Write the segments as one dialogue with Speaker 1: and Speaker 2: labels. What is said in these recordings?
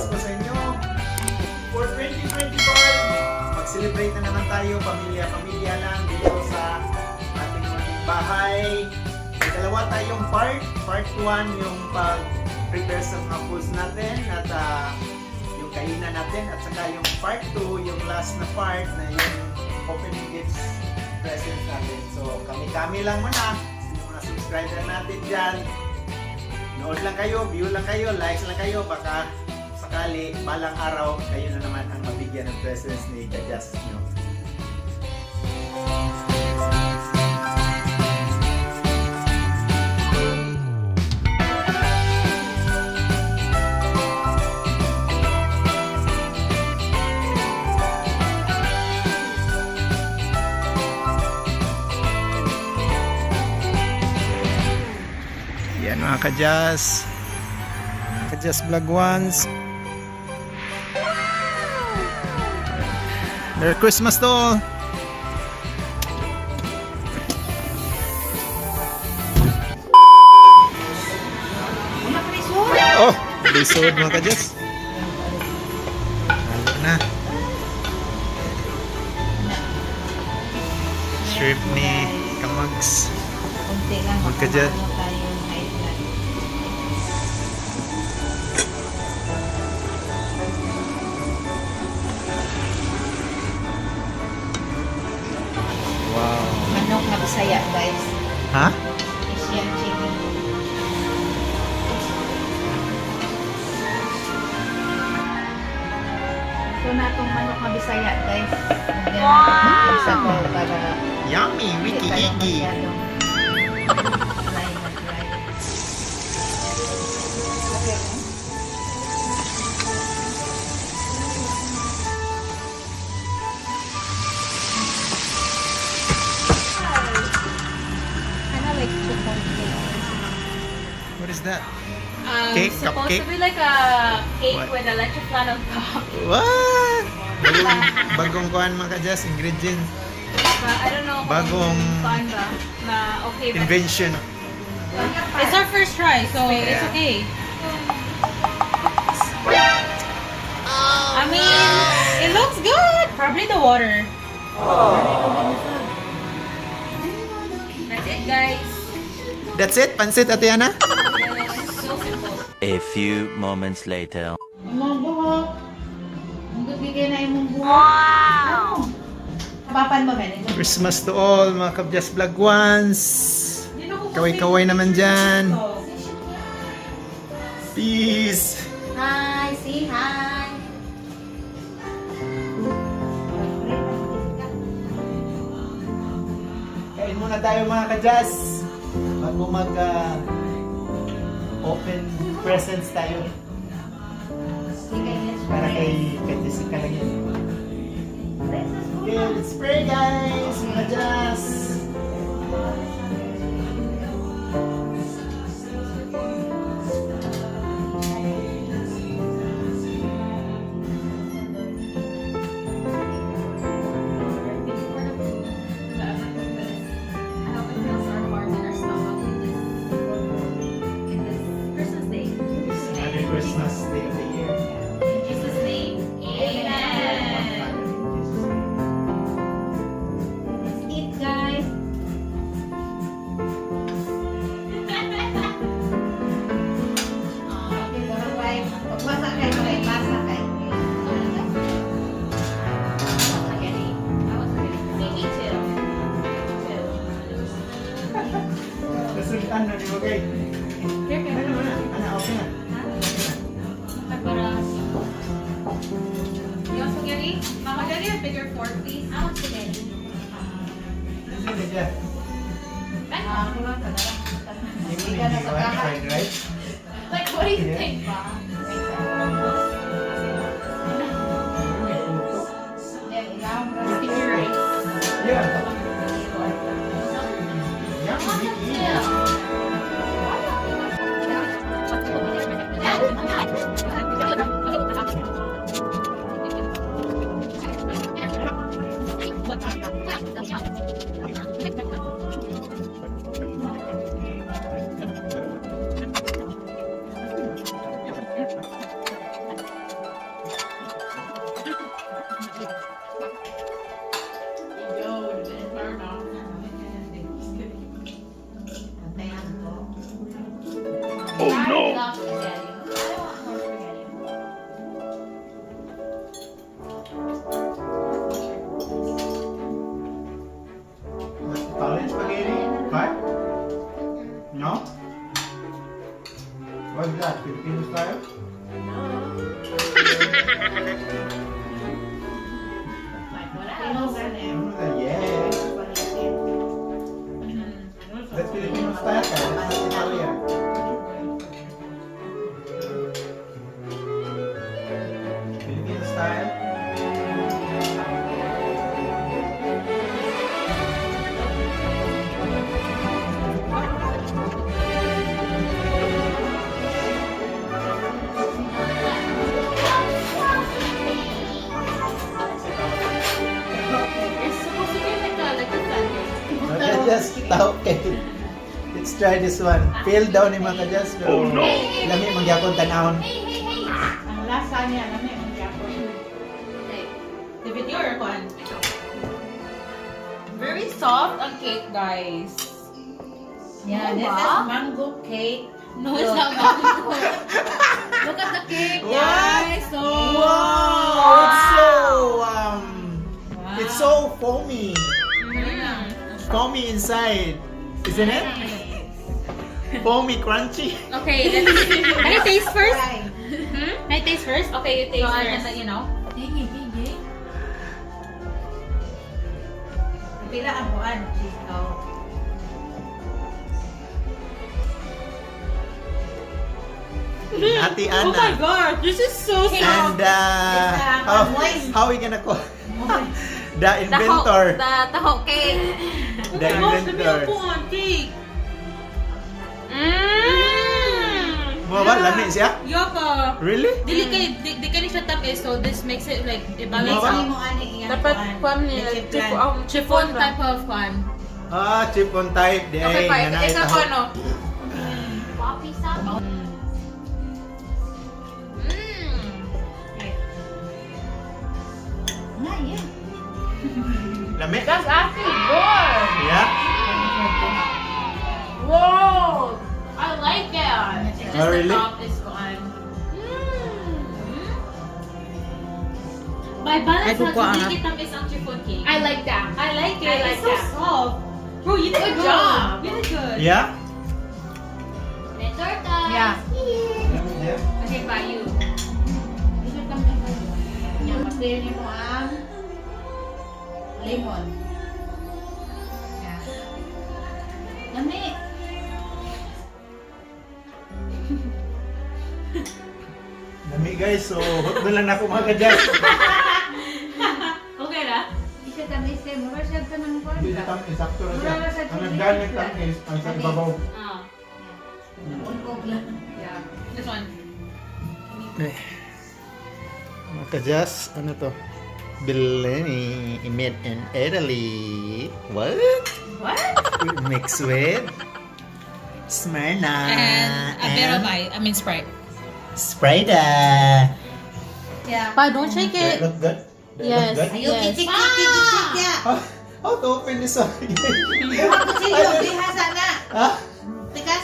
Speaker 1: Pasko sa inyo. For 2025, mag-celebrate na naman tayo, pamilya-pamilya lang dito sa ating munting bahay. May dalawa tayong part. Part 1 yung pag-prepare sa mga foods natin at yung kainan natin. At saka yung part 2, yung last na part na yung opening gifts presents natin. So kami-kami lang muna. Yung mga subscriber natin dyan. Nood lang kayo, view lang kayo, likes lang kayo. Baka sakali, balang araw, kayo na naman ang mabigyan ng presents ni Kajas nyo. Yan mga Kajas. Kajas Vlog Ones. Merry Christmas to all. Oh, lisod mga Kajas. Halo na. Shrimp ni Kamags.
Speaker 2: Kunti lang.
Speaker 1: Mga Kajas. Wow.
Speaker 2: Manok na Bisaya, guys.
Speaker 1: Ha?
Speaker 2: Asian chicken. Ito na itong manok na Bisaya, guys. Wow! Isa ko para
Speaker 1: Yummy, wiki
Speaker 2: tayo
Speaker 1: iggy.
Speaker 2: masyadong dry na dry. Okay. Kind of like chicken cake.
Speaker 1: What is that?
Speaker 3: Cake?
Speaker 1: Supposed
Speaker 3: Cupcake?
Speaker 1: to
Speaker 3: To be like a cake
Speaker 1: What?
Speaker 3: with a leche flan on top.
Speaker 1: What? Bagong kuhan mga Kajas, ingredients.
Speaker 3: But I don't know
Speaker 1: Bagong
Speaker 3: kung ba na okay ba.
Speaker 1: invention.
Speaker 3: It's our first try, so it's
Speaker 1: Yeah.
Speaker 3: okay. I mean, it looks good. Probably the water. That's it, guys.
Speaker 1: That's it? Pansit, Ate Ana?
Speaker 3: It's so simple.
Speaker 4: A few moments later.
Speaker 2: Imong buhok. Ang bigay na imong buhok. Wow! Kapapan mo, men.
Speaker 1: Christmas to all mga Kajas Vlog Ones. Kaway-kaway naman dyan. Peace!
Speaker 2: Hi! Say hi!
Speaker 1: Kain muna tayo mga Kajas. Bago open presents tayo. Para kay Jessica lang yan. Okay, let's pray guys! Mga Kajas! Happy Christmas Day of the Year.
Speaker 2: Let's eat, guys! Okay, bye-bye. Pagmasa kayo, basa kayo.
Speaker 1: Nasulitan na di ba kay? Ano na? Ano, okay na.
Speaker 3: You want spaghetti? Mama, can I get a bigger fork, please? I want spaghetti.
Speaker 1: Sige dyan.
Speaker 2: Ah, ako lang, tadala.
Speaker 1: Hindi mo
Speaker 2: Hindi ka na sa
Speaker 1: niliwan,
Speaker 2: kaha.
Speaker 1: fried rice.
Speaker 3: Like, what do you
Speaker 1: Yeah.
Speaker 3: think, Mom?
Speaker 1: May puto.
Speaker 2: Yan, ilaw mo.
Speaker 3: Sticky rice.
Speaker 1: Yeah. Yummy, Vicky. Yeah. That's Filipino style. That's Italian. Filipino style.
Speaker 3: It's supposed to be like a sandwich.
Speaker 1: Okay, just okay. Let's try this one. Feel down ni mga kajas. Oh no! Lami mangyapon tanahon.
Speaker 2: Ang lasa niya, namin ang yapon.
Speaker 3: David, you're one. Very soft ang cake, guys.
Speaker 2: Yeah, this is mango cake.
Speaker 3: No, it's not mango. Look at the cake, guys. So,
Speaker 1: Wow! It's so it's so foamy. Foamy inside, isn't it? Foamy, crunchy.
Speaker 3: Okay, let's can I taste first?
Speaker 2: Right.
Speaker 3: Can I taste first? Okay, you taste
Speaker 2: So, I
Speaker 3: first.
Speaker 2: can let you know.
Speaker 3: Hey, hey, hey, hey.
Speaker 2: Pila ang buwan. Oh.
Speaker 1: Ate
Speaker 3: Oh my
Speaker 1: Anna.
Speaker 3: god, this is so soft.
Speaker 1: And how we gonna call the inventor?
Speaker 3: Taho cake.
Speaker 1: The inventor.
Speaker 3: on cake.
Speaker 1: Mo ba lami siya?
Speaker 3: Yoko.
Speaker 1: Really?
Speaker 3: Dili kay di kani siya tamis, so this makes it like i-balance
Speaker 1: Ano ba?
Speaker 2: Hindi
Speaker 3: out.
Speaker 2: mo ani iyang
Speaker 3: Dapat
Speaker 2: kuwan.
Speaker 3: kwan niya,
Speaker 2: Chiffon.
Speaker 3: chiffon type of kwan.
Speaker 1: Ah, chip-on type. Di
Speaker 3: Okay,
Speaker 1: ay,
Speaker 3: pa,
Speaker 1: nanay
Speaker 3: isa
Speaker 1: taho.
Speaker 3: ko ano.
Speaker 2: Poppy sauce. Nga, yeah.
Speaker 1: Lami?
Speaker 3: That's actually good.
Speaker 1: Yeah?
Speaker 3: Whoa! I like that. It's just
Speaker 1: Oh, really?
Speaker 3: the top is gone. By balance, hindi tamis ang chiffon cake. I like that. I like it.
Speaker 2: I like
Speaker 3: It's so
Speaker 2: that.
Speaker 3: soft. Bro, you did a good job. You did good.
Speaker 1: Yeah?
Speaker 2: Yeah.
Speaker 3: Okay, by you.
Speaker 2: Ito kami. Yan, masaya niyo mo ang lemon. Yeah. Lami.
Speaker 1: Lami guys, so hot na lang ako mga kajas.
Speaker 3: Okay na?
Speaker 2: Isa kami sa mura siya ka ng kuwan.
Speaker 1: Hindi na kami, sakto na siya. Ang nagdamit lang is, ang sa ibabaw.
Speaker 3: Oh.
Speaker 2: Unkog lang.
Speaker 3: Yeah. This one.
Speaker 1: Mga kajas, ano to? Bellini, made in Italy. What?
Speaker 3: What?
Speaker 1: Mixed with Smyrna
Speaker 3: and Sprite.
Speaker 1: Sprite.
Speaker 2: Yeah.
Speaker 3: Pa, don't shake
Speaker 1: That
Speaker 3: it.
Speaker 1: look good? That
Speaker 3: Yes.
Speaker 1: look good?
Speaker 2: Ayaw, kitik. Yeah.
Speaker 1: How to open this one?
Speaker 2: Sige, bihasa na.
Speaker 1: Huh?
Speaker 2: Tikas.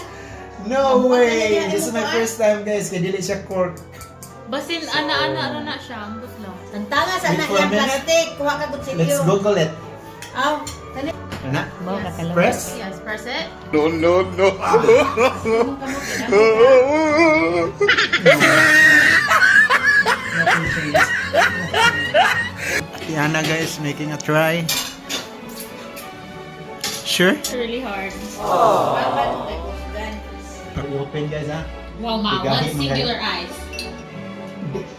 Speaker 1: No way! This is my first time guys, kaya dili siya cork.
Speaker 3: Basin, ana na siya. Ambot lang.
Speaker 2: Tantanga sa
Speaker 1: Wait
Speaker 2: anak
Speaker 1: for a
Speaker 2: yung
Speaker 1: minute.
Speaker 2: plastic. Kuha ka kutsilyo.
Speaker 1: Let's Google it.
Speaker 2: Aw, tani.
Speaker 1: Ano?
Speaker 3: Yes.
Speaker 1: Press?
Speaker 3: Yes, press it.
Speaker 1: Tiana guys making a try. Sure?
Speaker 3: It's really hard.
Speaker 1: Are you open guys ha?
Speaker 3: Wow, ma.
Speaker 1: Bigahi,
Speaker 3: One singular eyes.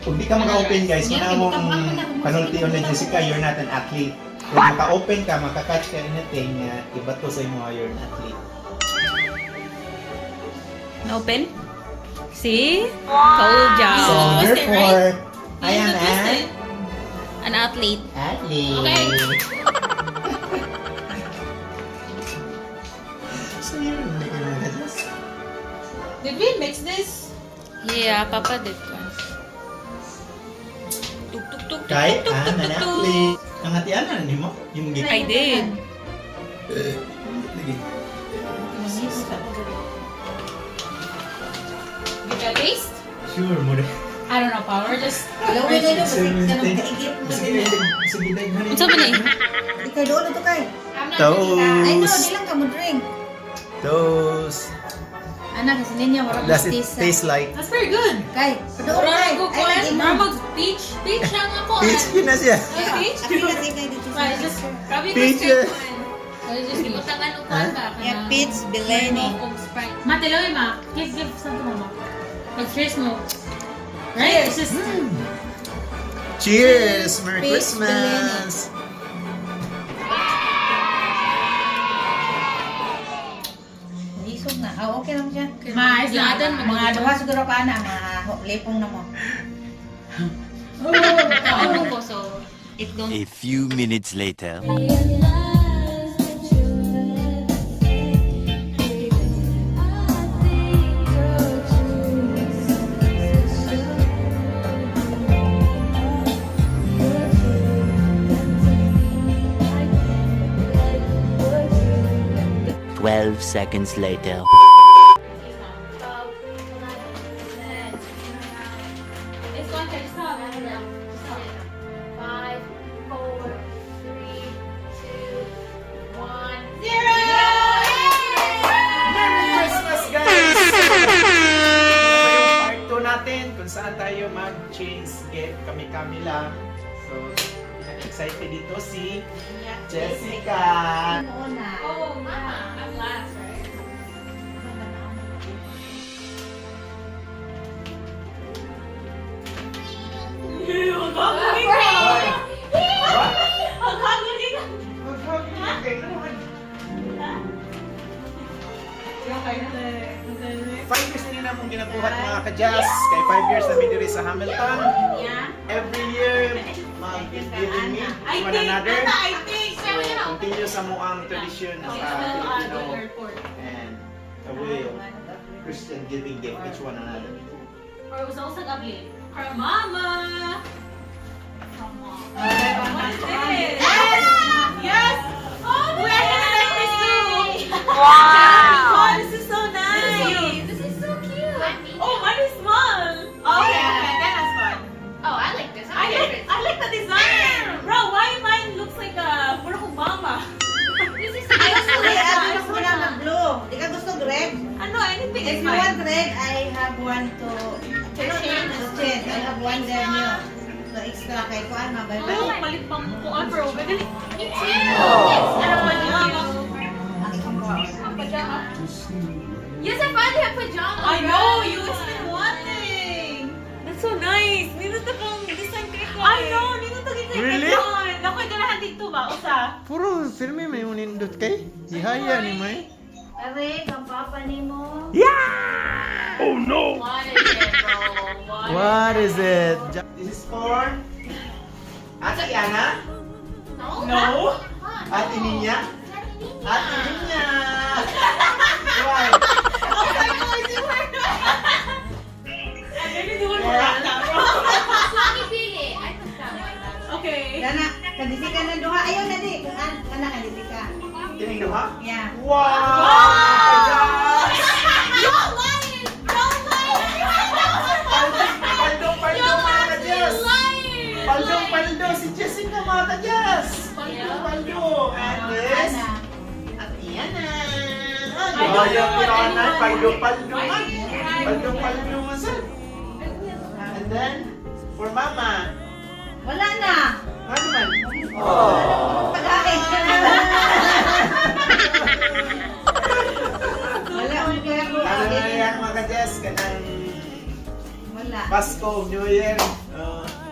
Speaker 1: Kung di ka maka-open guys,
Speaker 2: Yeah,
Speaker 1: muna mong
Speaker 2: kita-
Speaker 1: panulti on Jessica, you're not an athlete. Kung maka-open ka, maka-catch ka anything, iba to sa inyo, you're an athlete.
Speaker 3: Open. See? Told ya.
Speaker 1: So
Speaker 3: Twist it, right?
Speaker 1: therefore, I am
Speaker 3: Twist
Speaker 1: an
Speaker 3: it. An athlete.
Speaker 1: athlete.
Speaker 3: Okay.
Speaker 1: So you're making a guess.
Speaker 3: Did we mix this? Yeah, Papa did one. Tuk tuk tuk
Speaker 1: Kay
Speaker 3: tuk tuk
Speaker 1: an
Speaker 3: tuk tuk.
Speaker 1: athlete. Ang atianan ni mo? Yung
Speaker 3: I did.
Speaker 1: Lagi.
Speaker 3: You got taste?
Speaker 1: Sure mo rin.
Speaker 3: I don't know, Pa. We're just...
Speaker 2: Lawin na
Speaker 1: Sige,
Speaker 2: yun. Ganun kaigip.
Speaker 1: sige, sige, dahil na rin.
Speaker 3: What's up, Manny?
Speaker 2: Ikaw doon na to kay.
Speaker 3: I'm not
Speaker 1: Toast.
Speaker 2: Ay no, di lang ka mo drink.
Speaker 1: Toast.
Speaker 2: Anak, kasi ninyo, marang
Speaker 1: Does it
Speaker 2: mistisa.
Speaker 1: taste like?
Speaker 3: That's very good.
Speaker 2: Kay, doon kay. Ay, lagi mo.
Speaker 3: Maramag
Speaker 1: Peach na siya.
Speaker 3: Peach?
Speaker 2: Right, just
Speaker 3: Grabe ko
Speaker 1: Peach.
Speaker 3: straight one. So, just gibutangan o kwan ba?
Speaker 5: Yeah, Peach Bellini.
Speaker 3: Kung Sprite. Ma, tilawi ma. Give some to mama. Pag-cheers mo. Right? It's just...
Speaker 1: Cheers! Merry
Speaker 5: Peach
Speaker 1: Christmas!
Speaker 5: Isog na. Oh, okay lang siya.
Speaker 3: Mais lang.
Speaker 5: Mga duha siguro ka na, mga lipong na mo.
Speaker 3: Kaon ko, so... It don't...
Speaker 4: A few minutes later. 12 seconds later.
Speaker 1: Merry Christmas, guys! So, yung part 2 natin, kung saan tayo mag-change gift kami-kami lang. So, excited dito si Jessica.
Speaker 3: Oh, mama. I'm last, right?
Speaker 1: Hoy! What? Five years na nila mong ginabuhat mga ka-jazz. Kay 5 years na diri sa Hamilton. Every year, mag-giving me one another. So, continue sa muang tradition sa Filipino. And a way of Christian giving gift each one another.
Speaker 3: Or was also gabli. From mama. From mom. Yes! Oh, we're gonna like this too! Wow! Oh, this is so nice! This is so cute! Oh, mine is small! Okay, okay, that's fun.
Speaker 2: Oh, I like this.
Speaker 3: I like the design! Bro, why mine looks like a Purong Mama? This is
Speaker 5: Ay, ano ko lang na blue. Di ka gusto red?
Speaker 3: Ano, anything
Speaker 5: If
Speaker 3: is
Speaker 5: you want
Speaker 3: fine.
Speaker 5: red, I have one to change. I have one there new. So extra kay ko ano ba?
Speaker 3: Oh, malit pang puan, bro. Magaling.
Speaker 2: Me too. Yes.
Speaker 3: Ano ba niya?
Speaker 2: Pajama. Yes, I finally have pajamas.
Speaker 3: I know, you it's been wanting. That's so nice. Nino to pang design kay ko. I know, nino to kay
Speaker 1: Really?
Speaker 3: Nakoy ganahan dito ba usa?
Speaker 1: Puro filmi may unindot kay. Ihaya ni May.
Speaker 5: Are, ang papa ni mo.
Speaker 1: Oh no!
Speaker 3: What is it, bro?
Speaker 1: What is it? This is for Ate Ana,
Speaker 3: No.
Speaker 1: Ate Ninya, Ate Ninya. Why?
Speaker 3: Maybe doon mo na, bro.
Speaker 2: Mommy pili. I put that one.
Speaker 3: Okay.
Speaker 5: Dana, kadisi ka na duha. Ayaw na di. Kung ana kadisi ka.
Speaker 1: Kining duha?
Speaker 5: Yeah.
Speaker 1: Wow!
Speaker 3: Don't lie! Don't lie!
Speaker 1: Paldong mga ka-Jess! Paldong si Jessica mga ka-Jess! Paldong! And this, Ate Ana. Ayaw piranay, paldong-paldongan. Paldong-paldongan sir. And then, for Mama.
Speaker 5: Wala na.
Speaker 1: Ano man? Oh.
Speaker 5: Pag-ain ka na. Wala akong kaya ko.
Speaker 1: Ano na yan mga ka-Jess? Kanang
Speaker 5: Wala.
Speaker 1: Pasko, New Year.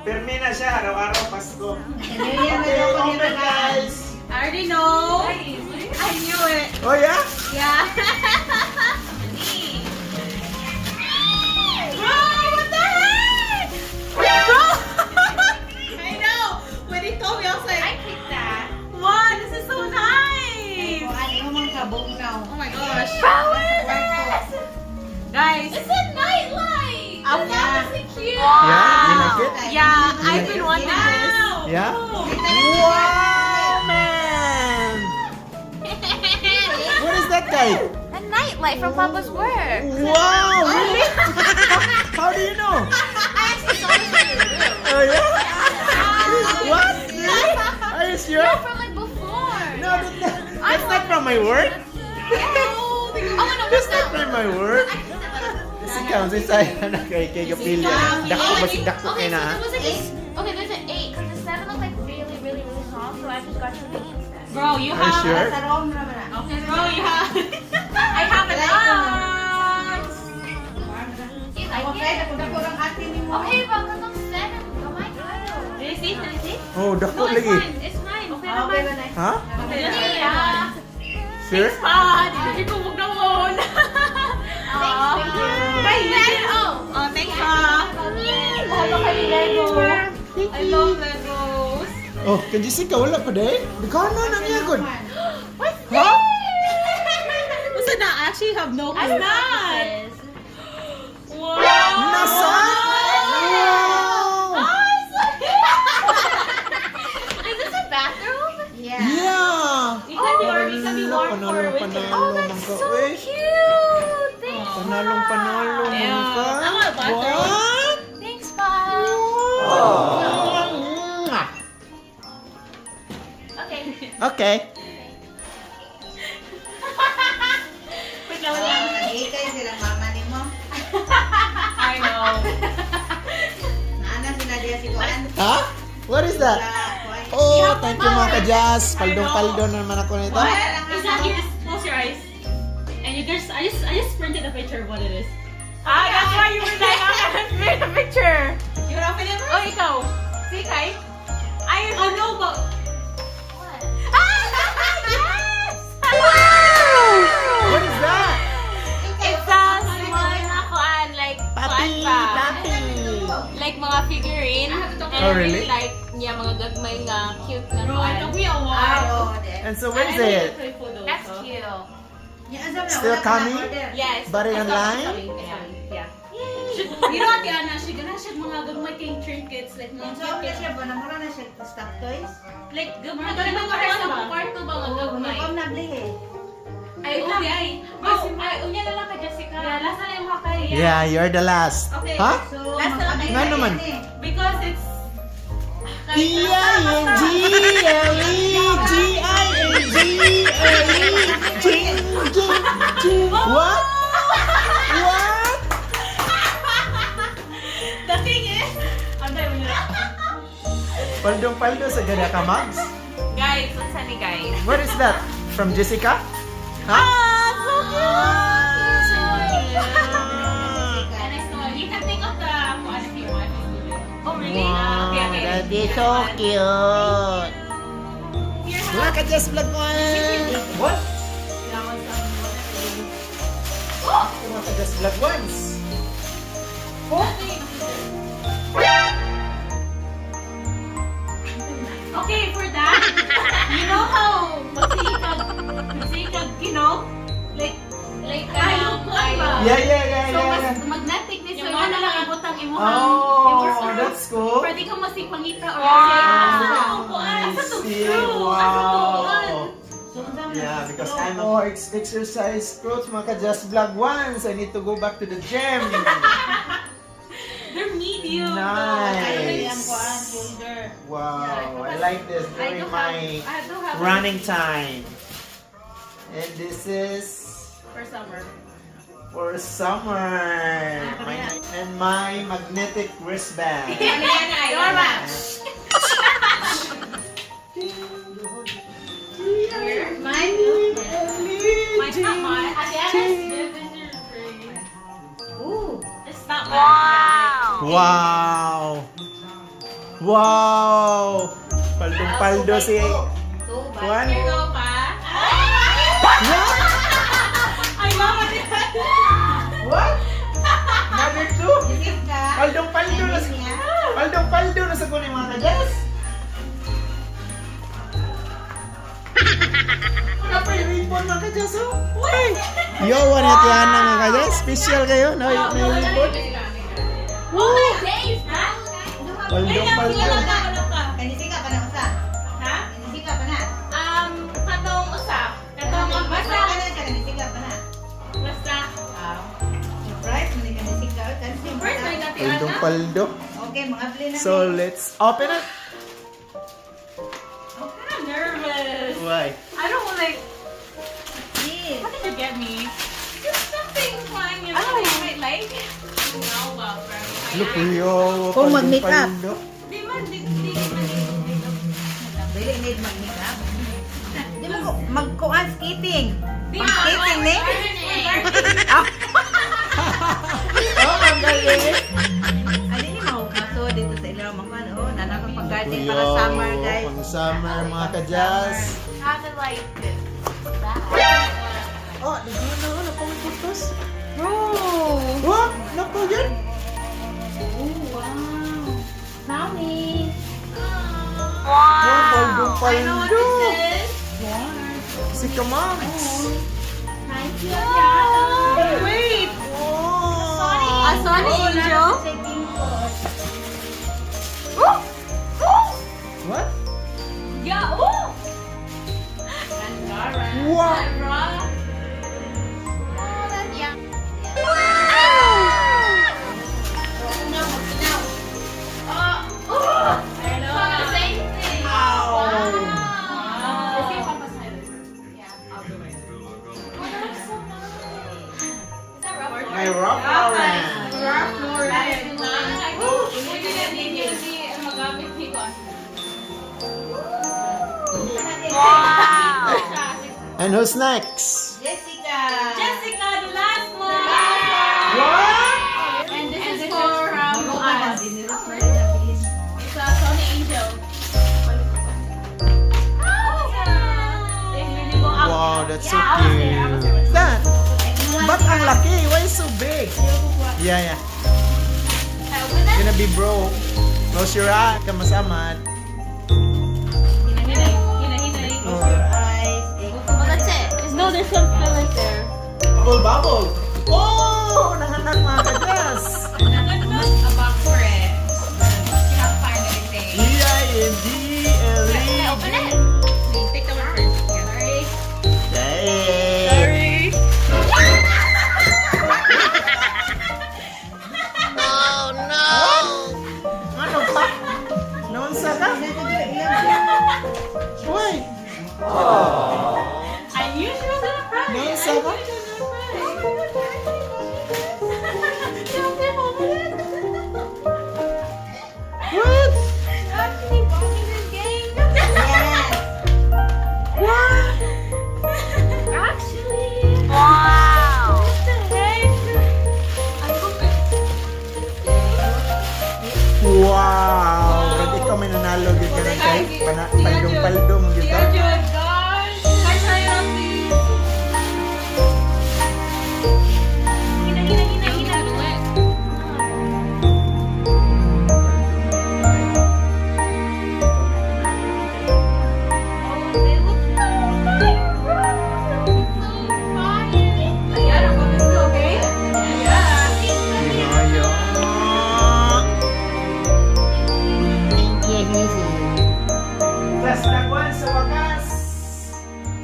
Speaker 1: Permi na siya, araw-araw Pasko.
Speaker 5: New Year na
Speaker 1: Okay,
Speaker 5: daw ko
Speaker 1: open guys!
Speaker 3: I already know. I knew it.
Speaker 1: Oh yeah?
Speaker 3: Yeah. Bro, what the heck? Bro! I know. When he told me, I was like,
Speaker 2: I picked that.
Speaker 3: wow, this is so nice.
Speaker 5: Kung ano mo mga kabong now.
Speaker 3: Oh my gosh.
Speaker 5: Kwarto.
Speaker 3: Guys.
Speaker 2: It's a nightlight.
Speaker 3: Oh,
Speaker 2: It's honestly cute.
Speaker 1: Yeah? You like it?
Speaker 3: Yeah, I've been wanting this.
Speaker 1: Yeah? Wow, man! What is that guy?
Speaker 2: A nightlight from Papa's work.
Speaker 1: Wow, really? How do you know?
Speaker 2: I actually saw this in your room.
Speaker 1: Oh yeah? What? Really? Are you sure?
Speaker 2: No, from like before.
Speaker 1: No, that's not from my work.
Speaker 2: Oh, no,
Speaker 1: That's
Speaker 2: what's
Speaker 1: not
Speaker 2: that?
Speaker 1: from my work. Kasi count sa saya na kay Gapilya. Dako ba si Dako kay na?
Speaker 2: Okay, so there was like this.
Speaker 3: Okay, there's an 8. Because the 7 looked like really, really, really small, so I just got you the 8 instead.
Speaker 2: Bro, you
Speaker 1: Are you
Speaker 2: have...
Speaker 1: sure?
Speaker 5: Sa room naman na.
Speaker 2: Okay, bro, you have... I have an
Speaker 5: Like,
Speaker 2: ox!
Speaker 5: Ako kaya napunta ko ng ate ni mo.
Speaker 3: Okay, but because I'm 7. Oh my god.
Speaker 2: Did you see? Did you see?
Speaker 1: Oh,
Speaker 2: No,
Speaker 1: dako
Speaker 2: it's
Speaker 1: lagi.
Speaker 2: fine. It's fine. Okay,
Speaker 5: Okay
Speaker 2: naman.
Speaker 5: ba na?
Speaker 1: Ha?
Speaker 5: Okay na.
Speaker 2: Yeah.
Speaker 1: Sure?
Speaker 2: Pa, dito ko mong namon. Oh, thanks, pa. Mahal ka ni Lego. I love Legos.
Speaker 1: Oh, kay Jessica wala pa day? Dagano na niya gud.
Speaker 2: What's
Speaker 1: Ha?
Speaker 2: Basta na, I actually have no clue. What's that? Wow.
Speaker 1: Nasaan? Wow!
Speaker 3: Is this a bathroom?
Speaker 5: Yeah.
Speaker 1: Yeah!
Speaker 2: It can be warm. It can be warm for winter.
Speaker 3: Oh, that's so cute. Thanks.
Speaker 1: Panalong man
Speaker 2: Yeah.
Speaker 1: ka.
Speaker 2: I want a bathroom.
Speaker 1: What?
Speaker 3: Thanks, Pa. Okay.
Speaker 1: Okay.
Speaker 2: Wait lang, wait lang.
Speaker 5: Nag-ikay silang mama ni mo.
Speaker 2: I know.
Speaker 5: Naana sila diya si Kuan.
Speaker 1: Ha? What is that?
Speaker 5: Kuan.
Speaker 1: Oh, thank you mga ka-jazz. Paldong-paldo na naman ako nito.
Speaker 2: What? It's not yours. Close your eyes. And you just, I just printed a picture of what it is. Ah, that's why you were like, I'm gonna print a picture. You wanna open it? Oh, ikaw. See, Kai? Oh no, but...
Speaker 3: What?
Speaker 2: Yes!
Speaker 1: What is that?
Speaker 2: It's a small na kuan, like,
Speaker 1: Papi!
Speaker 2: kuan pa.
Speaker 1: Papi!
Speaker 2: Like mga figurine. And
Speaker 1: Oh, really?
Speaker 2: Like, yeah, mga gagmay nga cute na
Speaker 3: Bro,
Speaker 2: kuan.
Speaker 3: it took me a
Speaker 5: Ah,
Speaker 3: while.
Speaker 5: oo, de.
Speaker 1: And so where's it?
Speaker 3: That's cute.
Speaker 5: Yung asam na,
Speaker 1: Still
Speaker 5: wala pa
Speaker 1: coming?
Speaker 5: na-order.
Speaker 2: Yes.
Speaker 1: But in
Speaker 2: It's
Speaker 1: online?
Speaker 2: coming, yeah.
Speaker 3: You know what, Tiana? She gonna siya mga gagmay kayong trinkets, like mga
Speaker 5: So, wala siya ba? Namura na siya stock toys?
Speaker 3: Like, gagmay sa mga kwarto ba mga gagmay?
Speaker 5: Kung nabli eh.
Speaker 3: Ay, ay. Unya na lang ka, Jessica. Yeah, last na yung mga kaya.
Speaker 1: Yeah, you're the last.
Speaker 3: Okay.
Speaker 1: Ha?
Speaker 5: So,
Speaker 3: Last na
Speaker 5: magkabili
Speaker 1: Nga
Speaker 5: na
Speaker 1: naman.
Speaker 5: yan eh.
Speaker 3: Because it's...
Speaker 1: What? What?
Speaker 3: The thing is... Ang dami mo na.
Speaker 1: Paldong-paldo sa ganda ka, Mags?
Speaker 2: Guys, what's ni guys?
Speaker 1: What is that? From Jessica? Ha?
Speaker 3: And I saw, you can think of the one if you want.
Speaker 2: Oh, really?
Speaker 1: Wow,
Speaker 2: Okay, okay.
Speaker 1: that is so cute. Mga ka-Jazz Vlog mo. What? Mga ka-Jazz Vlog ones.
Speaker 3: Okay, for that, you know how magsikag, you know? Like,
Speaker 1: Yeah.
Speaker 3: So, mas magnetic ni so,
Speaker 2: Yung
Speaker 3: ano
Speaker 2: mga
Speaker 3: lang
Speaker 2: lang.
Speaker 3: ibutang imuhang.
Speaker 1: Oh, that's cool.
Speaker 3: Pwede kang masipangita or
Speaker 1: I
Speaker 3: asa to
Speaker 1: see.
Speaker 3: screw?
Speaker 1: Wow.
Speaker 5: So, ang
Speaker 1: Yeah, because I'm more exercise coach, mga ka-Jazz Vlog ones. I need to go back to the gym.
Speaker 3: They're medium.
Speaker 5: Ay, ang
Speaker 1: Nice.
Speaker 5: kuan, shoulder.
Speaker 1: Wow, I like this during my
Speaker 3: I do have
Speaker 1: running time. And this is
Speaker 3: for summer.
Speaker 1: for summer. And my magnetic wristband.
Speaker 3: Your match.
Speaker 5: Mine?
Speaker 3: My top one.
Speaker 5: Ooh.
Speaker 3: It's not mine.
Speaker 1: Wow! Wow! Paldong-paldo si...
Speaker 5: Two, ba?
Speaker 1: Juan.
Speaker 3: Here you go, pa.
Speaker 1: What?
Speaker 3: I love it.
Speaker 1: What? Number two?
Speaker 5: Jessica.
Speaker 1: Paldong-paldo na sa...
Speaker 5: niya.
Speaker 1: Paldong-paldo na sa kunin mga ka-Jazz. Wala pa yung ribbon mga ka-Jazz, oh. Yo, one at yan na mga ka-Jazz. Special kayo. May ribbon.
Speaker 3: Oh my days, ha?
Speaker 1: Paldong-paldo.
Speaker 5: Kanisika pa na usa.
Speaker 3: Ha?
Speaker 5: Kanisika pa na.
Speaker 3: Katong usap. Katong
Speaker 5: Basta
Speaker 3: basta.
Speaker 5: ka na siya, kanisika pa na.
Speaker 3: Basta.
Speaker 5: Surprise, hindi kanisika. Kanisika pa
Speaker 3: First, may
Speaker 5: na.
Speaker 3: natiana.
Speaker 1: Paldong-paldo.
Speaker 5: Okay, mga play na.
Speaker 1: So, let's open it.
Speaker 3: I'm kind of nervous.
Speaker 1: Why?
Speaker 3: I don't want like.
Speaker 5: Yes.
Speaker 3: What did you get me? Just something flying in you might like. No, well,
Speaker 1: Look, yo.
Speaker 5: Oh, mag-makeup.
Speaker 1: Paldong-paldo.
Speaker 3: Di man, di
Speaker 5: Dili need mag-makeup. Di mo magkuan skating. Mag-skating ni? Oh, ang galing. Ano ni mo maso dito sa ilaw mga ano, nanakang pag-garden para summer, guys.
Speaker 1: Pang summer, mga ka-jazz. Oh, di ko na ako napangputos.
Speaker 5: Bro!
Speaker 1: What? Naku yan?
Speaker 2: Mommy.
Speaker 1: Wow! Paldo!
Speaker 3: This.
Speaker 1: Si Kamams!
Speaker 3: Wait.
Speaker 1: Wow!
Speaker 3: A Sony Angel.
Speaker 1: What?
Speaker 3: Yeah. Oh.
Speaker 1: Wow! May rock orange. And who's next?
Speaker 5: Jessica!
Speaker 3: Jessica, the last one.
Speaker 1: What?
Speaker 2: And this is for us. It's a Sony Angel.
Speaker 1: Wow, that's so cute. That? But ang laki. Why so big? Yeah, yeah. Gonna be broke. Close your eye. Kamasamat.
Speaker 5: Close your eyes.
Speaker 2: Oh, that's it. No, there's some fillers there.
Speaker 1: Bubble bubble. Oh! Nanganak mga kadyas.
Speaker 3: A box for it. You have to find everything.
Speaker 1: E-I-N-D-L-E.
Speaker 2: Open it. Please take the one first. Sorry.
Speaker 1: Hey. Ano pa? Naunsa ka? Uy!
Speaker 2: I knew she was gonna cry.
Speaker 1: Naunsa ka? What? Wow! Pag ikaw may nanalo, di ka rin kay paldong-paldong dito. Plus nagwan sa wakas.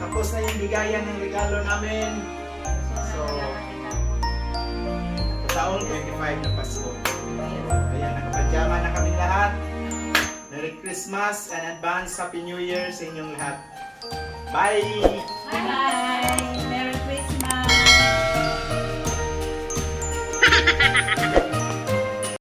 Speaker 1: Tapos na yung bigayan ng regalo namin. So, taon 25 na Pasko. Ayan, nakapajama na kami lahat. Merry Christmas and advance Happy New Year sa inyong lahat. Bye!
Speaker 2: Bye.